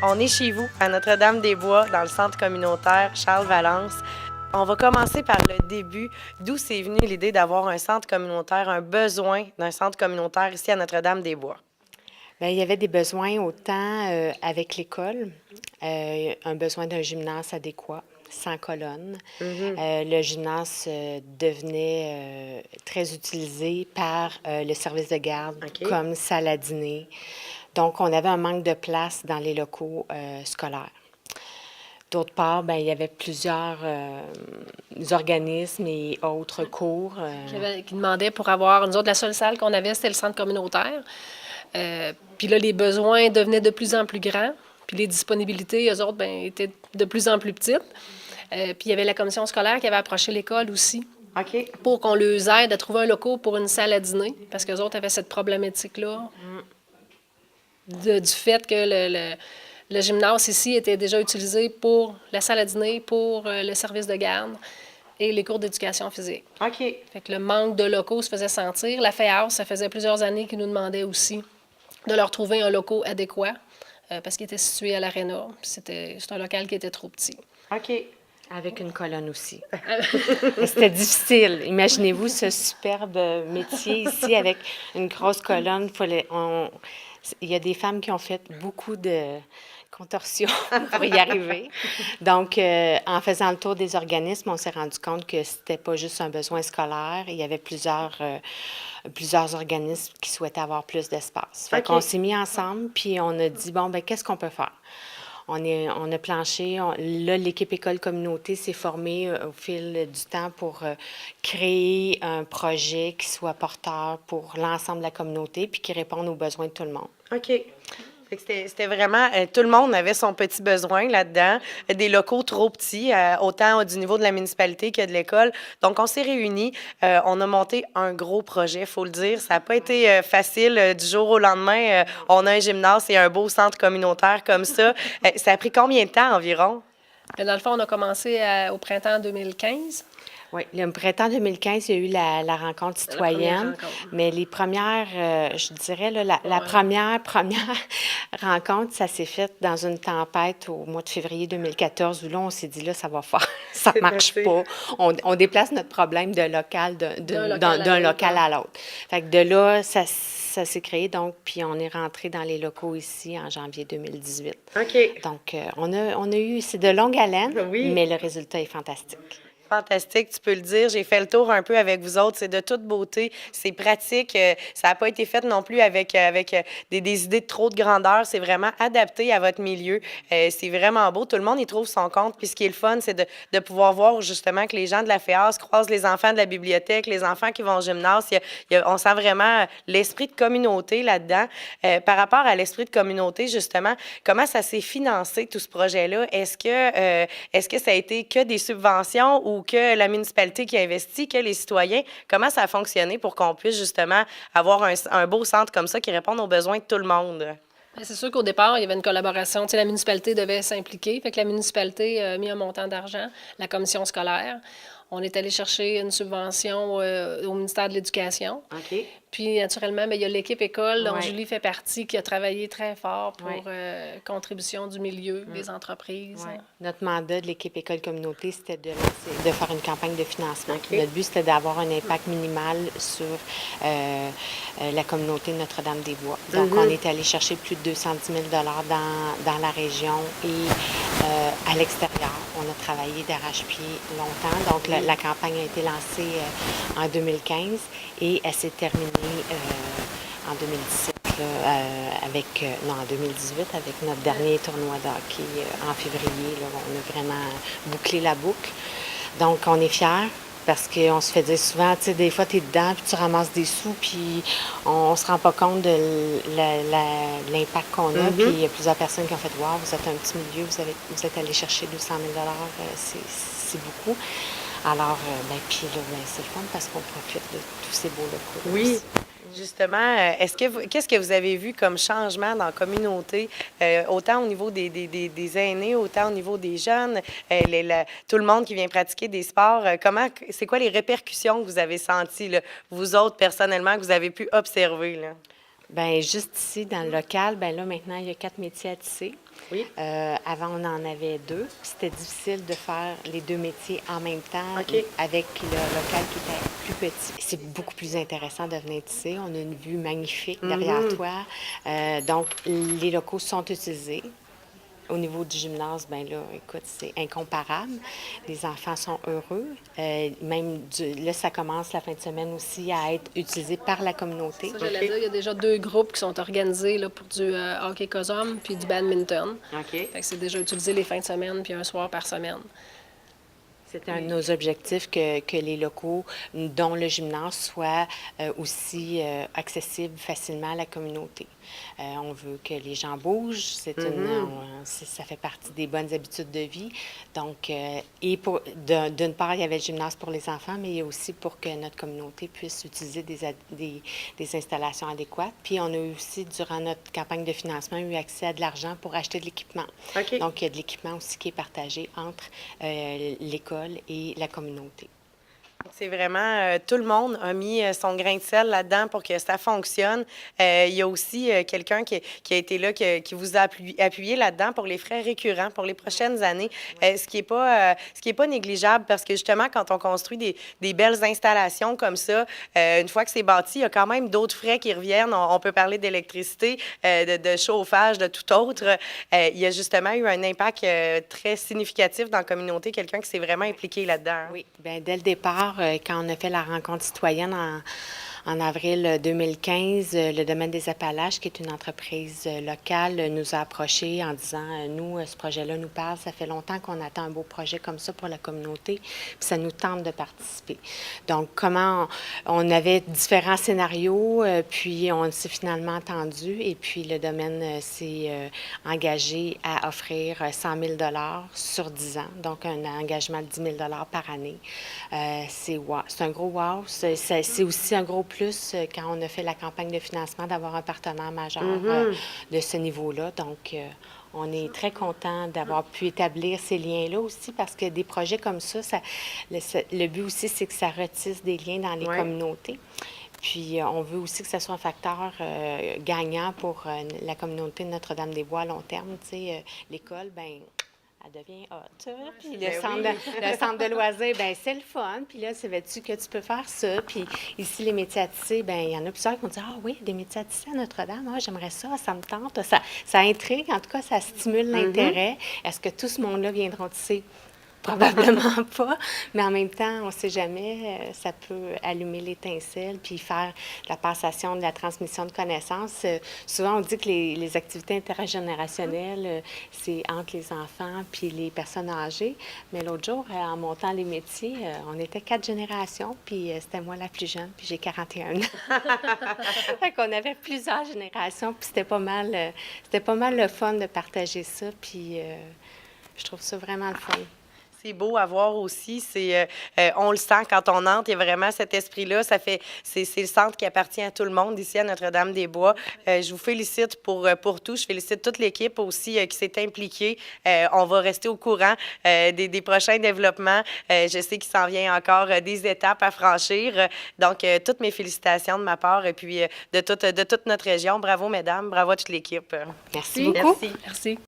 On est chez vous, à Notre-Dame-des-Bois, dans le centre communautaire Charles-Valence. On va commencer par le début. D'où c'est venu l'idée d'avoir un centre communautaire, un besoin d'un centre communautaire ici à Notre-Dame-des-Bois? Bien, il y avait des besoins autant avec l'école, un besoin d'un gymnase adéquat, sans colonnes. Le gymnase devenait très utilisé par le service de garde OK. comme salle à dîner. Donc, on avait un manque de place dans les locaux scolaires. D'autre part, bien, il y avait plusieurs organismes et autres cours. Qui demandaient pour avoir, nous autres, la seule salle qu'on avait, c'était le centre communautaire. Puis là, les besoins devenaient de plus en plus grands. Puis les disponibilités, eux autres, bien, étaient de plus en plus petites. Puis il y avait la commission scolaire qui avait approché l'école aussi OK. pour qu'on les aide à trouver un local pour une salle à dîner, parce qu'eux autres avaient cette problématique-là du fait que le gymnase ici était déjà utilisé pour la salle à dîner, pour le service de garde et les cours d'éducation physique. OK. Fait que le manque de locaux se faisait sentir. La FEAS, ça faisait plusieurs années qu'ils nous demandaient aussi de leur trouver un local adéquat parce qu'il était situé à l'Aréna. C'est un local qui était trop petit. OK. Avec une colonne aussi. C'était difficile. Imaginez-vous ce superbe métier ici avec une grosse colonne. Il y a des femmes qui ont fait beaucoup de contorsions pour y arriver. Donc, en faisant le tour des organismes, on s'est rendu compte que c'était pas juste un besoin scolaire. Il y avait plusieurs organismes qui souhaitaient avoir plus d'espace. Fait qu'on s'est mis ensemble, puis on a dit, bon, ben qu'est-ce qu'on peut faire? On a planché. Là, l'équipe École-Communauté s'est formée au fil du temps pour créer un projet qui soit porteur pour l'ensemble de la communauté puis qui réponde aux besoins de tout le monde. OK. Fait que c'était vraiment, tout le monde avait son petit besoin là-dedans, des locaux trop petits, autant du niveau de la municipalité que de l'école. Donc, on s'est réunis, on a monté un gros projet, il faut le dire. Ça n'a pas été facile du jour au lendemain. On a un gymnase et un beau centre communautaire comme ça. Ça a pris combien de temps environ? Dans le fond, on a commencé au printemps 2015. Oui, le printemps 2015, il y a eu la rencontre citoyenne, rencontre. mais les premières, je dirais, là, la première rencontre, ça s'est fait dans une tempête au mois de février 2014, où là, on s'est dit, là, ça va faire, ça marche pas. On déplace notre problème de local, d'un local à l'autre. Fait que de là, ça s'est créé, donc, puis on est rentré dans les locaux ici en janvier 2018. OK. Donc, on a eu, c'est de longue haleine, Oui. mais le résultat est fantastique. Fantastique, tu peux le dire. J'ai fait le tour un peu avec vous autres. C'est de toute beauté. C'est pratique. Ça n'a pas été fait non plus avec des idées de trop de grandeur. C'est vraiment adapté à votre milieu. C'est vraiment beau. Tout le monde y trouve son compte. Puis ce qui est le fun, c'est de pouvoir voir justement que les gens de la FEAS croisent les enfants de la bibliothèque, les enfants qui vont au gymnase. On sent vraiment l'esprit de communauté là-dedans. Par rapport à l'esprit de communauté, justement, comment ça s'est financé, tout ce projet-là? Est-ce que ça a été que des subventions ou que la municipalité qui investit, que les citoyens, comment ça a fonctionné pour qu'on puisse justement avoir un beau centre comme ça qui réponde aux besoins de tout le monde? C'est sûr qu'au départ, il y avait une collaboration. Tu sais, la municipalité devait s'impliquer. Fait que la municipalité a mis un montant d'argent, la commission scolaire. On est allé chercher une subvention au ministère de l'Éducation. OK. Puis, naturellement, bien, il y a l'équipe école dont Ouais. Julie fait partie qui a travaillé très fort pour Ouais. contribution du milieu, des entreprises. Ouais. Notre mandat de l'équipe École-Communauté, c'était de faire une campagne de financement. OK. Notre but, c'était d'avoir un impact minimal sur la communauté de Notre-Dame-des-Bois. Donc, on est allé chercher plus de 210 000 dans la région et à l'extérieur. On a travaillé d'arrache-pied longtemps. Donc, la campagne a été lancée en 2015 et elle s'est terminée en 2017. En 2018, avec notre dernier tournoi de hockey en février. Là, on a vraiment bouclé la boucle. Donc, on est fiers parce qu'on se fait dire souvent, tu sais, des fois, tu es dedans, puis tu ramasses des sous, puis on se rend pas compte de l'impact qu'on a. Puis il y a plusieurs personnes qui ont fait « Wow, vous êtes un petit milieu, vous êtes allé chercher 200 000 c'est beaucoup. » Alors, puis là, c'est le fun parce qu'on profite de tous ces beaux locaux. Oui. Aussi. Justement, qu'est-ce que vous avez vu comme changement dans la communauté, autant au niveau des aînés, autant au niveau des jeunes, tout le monde qui vient pratiquer des sports? C'est quoi les répercussions que vous avez senties, là, vous autres, personnellement, que vous avez pu observer? Là? Bien, juste ici, dans le local, bien là, maintenant, il y a 4 métiers à tisser. Oui. Avant, on en avait 2. C'était difficile de faire les 2 métiers en même temps OK. avec le local qui était plus petit. C'est beaucoup plus intéressant de venir tisser. On a une vue magnifique derrière toi. Donc, les locaux sont utilisés. Au niveau du gymnase, bien là, écoute, c'est incomparable. Les enfants sont heureux. Là, ça commence la fin de semaine aussi à être utilisé par la communauté. Ça, j'allais dire, il y a déjà 2 groupes qui sont organisés là, pour du hockey cosum puis du badminton. OK. Fait que c'est déjà utilisé les fins de semaine puis un soir par semaine. C'est un de nos objectifs que les locaux, dont le gymnase, soient aussi accessibles facilement à la communauté. On veut que les gens bougent, ça fait partie des bonnes habitudes de vie. Donc, d'une part, il y avait le gymnase pour les enfants, mais il y a aussi pour que notre communauté puisse utiliser des installations adéquates. Puis, on a eu aussi, durant notre campagne de financement, eu accès à de l'argent pour acheter de l'équipement. OK. Donc, il y a de l'équipement aussi qui est partagé entre l'école et la communauté. C'est vraiment, tout le monde a mis son grain de sel là-dedans pour que ça fonctionne. Il y a aussi quelqu'un qui a été là, qui vous a appuyé là-dedans pour les frais récurrents pour les prochaines années, ce qui est pas négligeable parce que justement, quand on construit des belles installations comme ça, une fois que c'est bâti, il y a quand même d'autres frais qui reviennent. On peut parler d'électricité, de chauffage, de tout autre. Il y a justement eu un impact très significatif dans la communauté, quelqu'un qui s'est vraiment impliqué là-dedans. Oui, bien, dès le départ, quand on a fait la rencontre citoyenne en avril 2015, le Domaine des Appalaches, qui est une entreprise locale, nous a approchés en disant nous, ce projet-là nous parle, ça fait longtemps qu'on attend un beau projet comme ça pour la communauté, puis ça nous tente de participer. Donc, on avait différents scénarios, puis on s'est finalement entendu, et puis le domaine s'est engagé à offrir 100 000 sur 10 ans, donc un engagement de 10 000 par année. C'est un gros wow. C'est aussi un gros plus quand on a fait la campagne de financement d'avoir un partenaire majeur de ce niveau-là. Donc, on est très content d'avoir pu établir ces liens-là aussi parce que des projets comme ça, le but aussi, c'est que ça retisse des liens dans les communautés. Puis, on veut aussi que ce soit un facteur gagnant pour la communauté de Notre-Dame-des-Bois à long terme. Tu sais, l'école, bien, elle devient hot. Puis le centre de loisirs, bien, c'est le fun. Puis là, savais-tu que tu peux faire ça? Puis ici, les métiers à tisser, bien, il y en a plusieurs qui vont dire « Ah oui, des métiers à tisser à Notre-Dame, ah, j'aimerais ça me tente. » Ça intrigue, en tout cas, ça stimule l'intérêt. Est-ce que tout ce monde-là viendront tisser? Probablement pas, mais en même temps, on ne sait jamais, ça peut allumer l'étincelle puis faire la passation de la transmission de connaissances. Souvent, on dit que les activités intergénérationnelles, c'est entre les enfants puis les personnes âgées, mais l'autre jour, en montant les métiers, on était 4 générations, puis c'était moi la plus jeune, puis j'ai 41 ans. Fait qu'on avait plusieurs générations, puis c'était pas mal le fun de partager ça, puis je trouve ça vraiment le fun. C'est beau à voir aussi. On le sent quand on entre. Il y a vraiment cet esprit-là. C'est le centre qui appartient à tout le monde ici à Notre-Dame-des-Bois. Je vous félicite pour tout. Je félicite toute l'équipe aussi qui s'est impliquée. On va rester au courant des prochains développements. Je sais qu'il s'en vient encore des étapes à franchir. Donc, toutes mes félicitations de ma part et puis de toute notre région. Bravo, mesdames. Bravo à toute l'équipe. Merci beaucoup. Merci. Merci.